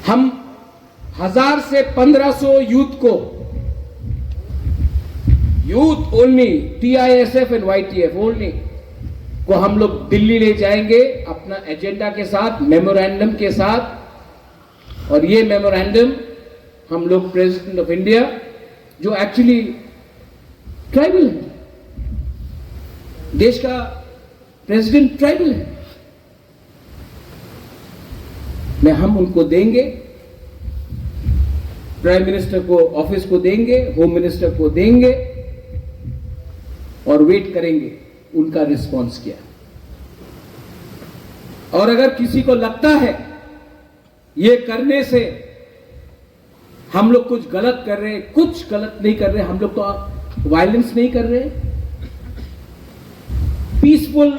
हम 1000 से 1500 youth only, TISF and YTF only को हम लोग दिल्ली ले जाएंगे अपना एजेंडा के साथ, मेमोरेंडम के साथ। और ये मेमोरेंडम हम लोग प्रेसिडेंट ऑफ इंडिया, जो एक्चुअली ट्राइबल है, देश का प्रेसिडेंट ट्राइबल है, में हम उनको देंगे, प्राइम मिनिस्टर को ऑफिस को देंगे, होम मिनिस्टर को देंगे और वेट करेंगे उनका रिस्पांस क्या। और अगर किसी को लगता है ये करने से हम लोग कुछ गलत कर रहे हैं, कुछ गलत नहीं कर रहे, हम लोग तो वायलेंस नहीं कर रहे, पीसफुल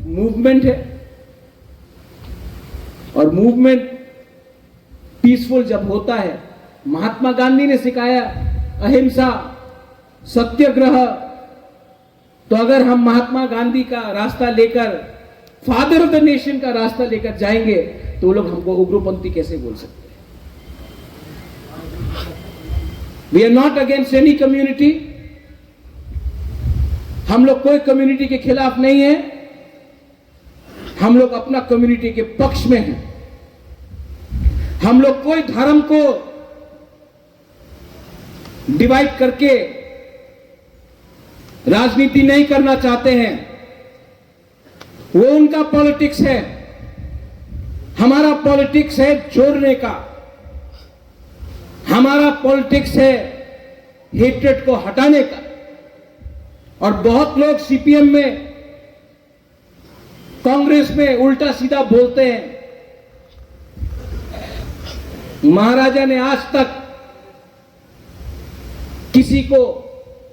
मूवमेंट है। और मूवमेंट पीसफुल जब होता है, महात्मा गांधी ने सिखाया अहिंसा, सत्याग्रह, तो अगर हम महात्मा गांधी का रास्ता लेकर, फादर ऑफ द नेशन का रास्ता लेकर जाएंगे, तो वो लोग हमको उग्रपंथी कैसे बोल सकते हैं? We are not against any community, हम लोग कोई कम्युनिटी के खिलाफ नहीं है, हम लोग अपना कम्युनिटी के पक्ष में हैं। हम लोग कोई धर्म को डिवाइड करके राजनीति नहीं करना चाहते हैं, वो उनका पॉलिटिक्स है। हमारा पॉलिटिक्स है जोड़ने का, हमारा पॉलिटिक्स है हेट्रेड को हटाने का। और बहुत लोग CPM में, कांग्रेस में उल्टा सीधा बोलते हैं। महाराजा ने आज तक किसी को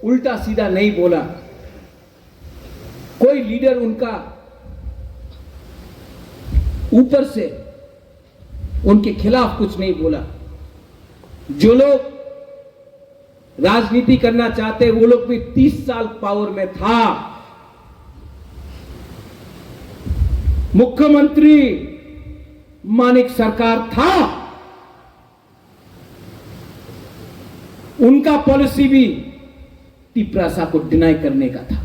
उल्टा सीधा नहीं बोला, कोई लीडर उनका ऊपर से उनके खिलाफ कुछ नहीं बोला। जो लोग राजनीति करना चाहते, वो लोग भी 30 साल पावर में था। मुख्यमंत्री मानिक सरकार था, उनका पॉलिसी भी टिपरासा को डिनाई करने का था।